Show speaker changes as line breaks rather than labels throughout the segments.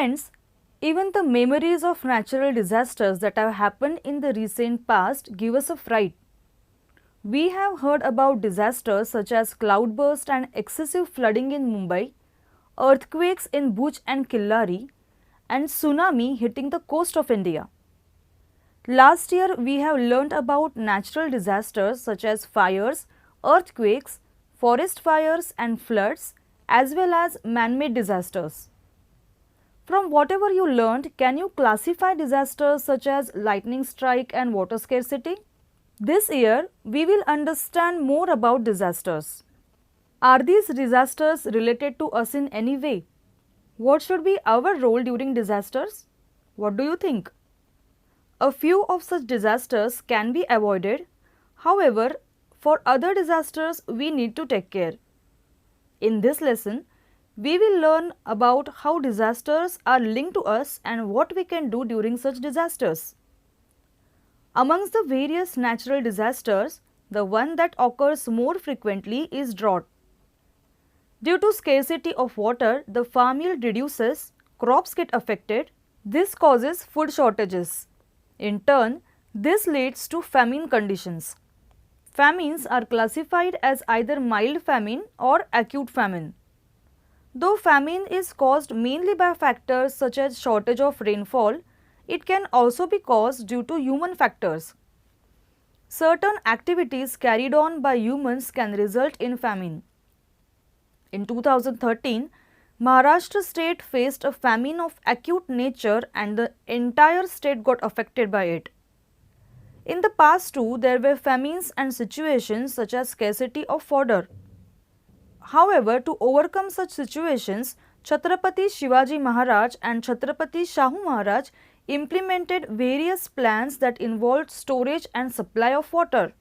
Friends, even the memories of natural disasters that have happened in the recent past give us a fright. We have heard about disasters such as cloudburst and excessive flooding in Mumbai, earthquakes in Bhuj and Killari, and tsunami hitting the coast of India. Last year, we have learnt about natural disasters such as fires, earthquakes, forest fires and floods, as well as man-made disasters. From whatever you learned, can you classify disasters such as lightning strike and water scarcity? This year, we will understand more about disasters. Are these disasters related to us in any way? What should be our role during disasters? What do you think? A few of such disasters can be avoided. However, for other disasters, we need to take care. In this lesson, we will learn about how disasters are linked to us and what we can do during such disasters. Amongst the various natural disasters, the one that occurs more frequently is drought. Due to scarcity of water, the farm yield reduces, crops get affected. This causes food shortages. In turn, this leads to famine conditions. Famines are classified as either mild famine or acute famine. Though famine is caused mainly by factors such as shortage of rainfall, it can also be caused due to human factors. Certain activities carried on by humans can result in famine. In 2013, Maharashtra state faced a famine of acute nature and the entire state got affected by it. In the past too, there were famines and situations such as scarcity of fodder. However, to overcome such situations, Chhatrapati Shivaji Maharaj and Chhatrapati Shahu Maharaj implemented various plans that involved storage and supply of water.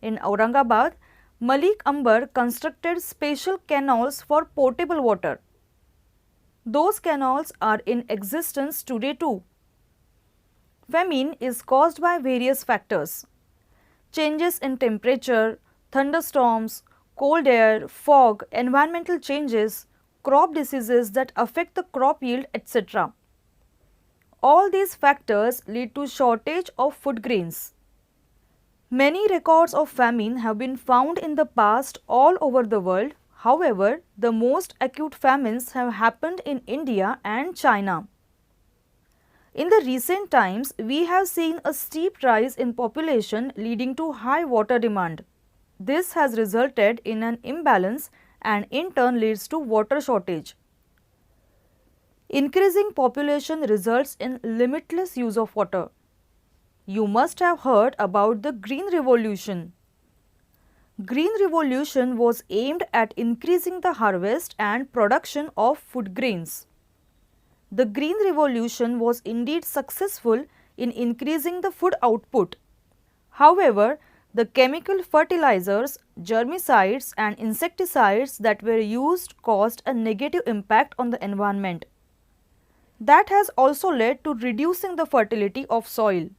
In Aurangabad, Malik Ambar constructed special canals for potable water. Those canals are in existence today too. Famine is caused by various factors. Changes in temperature, thunderstorms, cold air, fog, environmental changes, crop diseases that affect the crop yield, etc. All these factors lead to shortage of food grains. Many records of famine have been found in the past all over the world. However, the most acute famines have happened in India and China. In the recent times, we have seen a steep rise in population leading to high water demand. This has resulted in an imbalance and in turn leads to water shortage. Increasing population results in limitless use of water. You must have heard about the Green Revolution. Green Revolution was aimed at increasing the harvest and production of food grains. The Green Revolution was indeed successful in increasing the food output. However, the chemical fertilizers, germicides and insecticides that were used caused a negative impact on the environment. That has also led to reducing the fertility of soil.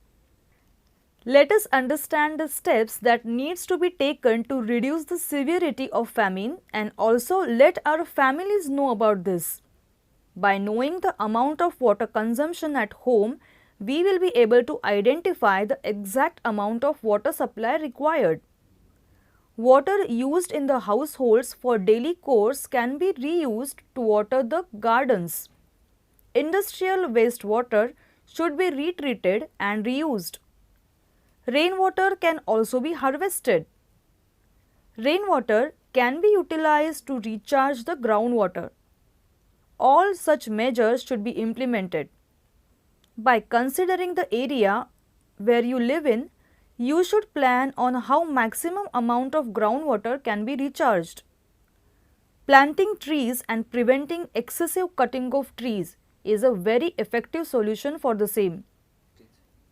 Let us understand the steps that needs to be taken to reduce the severity of famine and also let our families know about this. By knowing the amount of water consumption at home, we will be able to identify the exact amount of water supply required. Water used in the households for daily chores can be reused to water the gardens. Industrial wastewater should be retreated and reused. Rainwater can also be harvested. Rainwater can be utilized to recharge the groundwater. All such measures should be implemented. By considering the area where you live in, you should plan on how maximum amount of groundwater can be recharged. Planting trees and preventing excessive cutting of trees is a very effective solution for the same.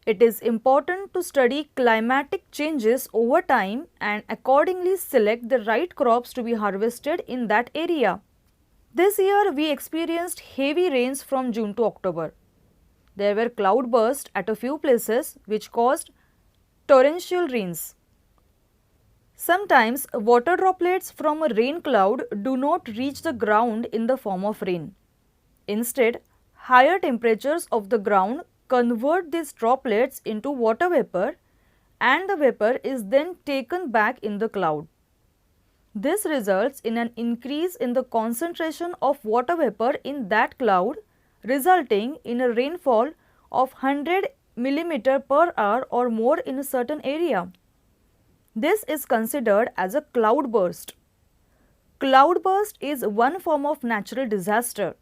It is important to study climatic changes over time and accordingly select the right crops to be harvested in that area. This year we experienced heavy rains from June to October. There were cloudbursts at a few places which caused torrential rains. Sometimes water droplets from a rain cloud do not reach the ground in the form of rain. Instead, higher temperatures of the ground convert these droplets into water vapor, and the vapor is then taken back in the cloud. This results in an increase in the concentration of water vapor in that cloud, resulting in a rainfall of 100 mm per hour or more in a certain area. This is considered as a cloudburst. Cloudburst is one form of natural disaster.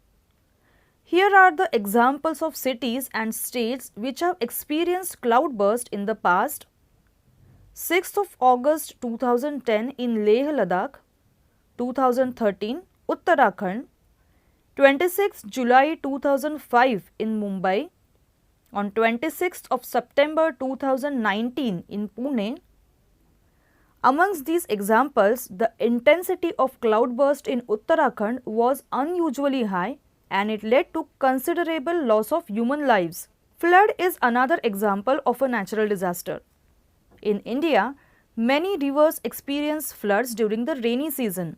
Here are the examples of cities and states which have experienced cloudburst in the past. 6th of August 2010 in Leh Ladakh, 2013 Uttarakhand, 26th July 2005 in Mumbai, on 26th of September 2019 in Pune. Amongst these examples, the intensity of cloudburst in Uttarakhand was unusually high and it led to considerable loss of human lives. Flood is another example of a natural disaster. In India, many rivers experience floods during the rainy season.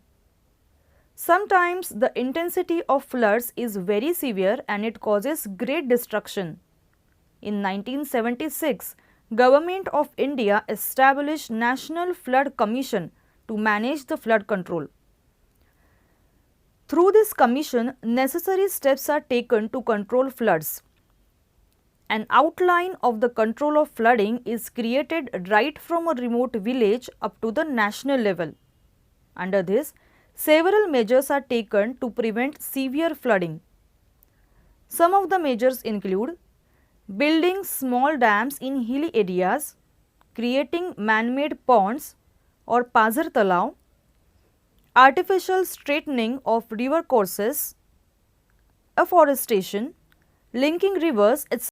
Sometimes the intensity of floods is very severe and it causes great destruction. In 1976, Government of India established National Flood Commission to manage the flood control. Through this commission, necessary steps are taken to control floods. An outline of the control of flooding is created right from a remote village up to the national level. Under this, several measures are taken to prevent severe flooding. Some of the measures include building small dams in hilly areas, creating man-made ponds or Pazar Talao, artificial straightening of river courses, afforestation, linking rivers, etc.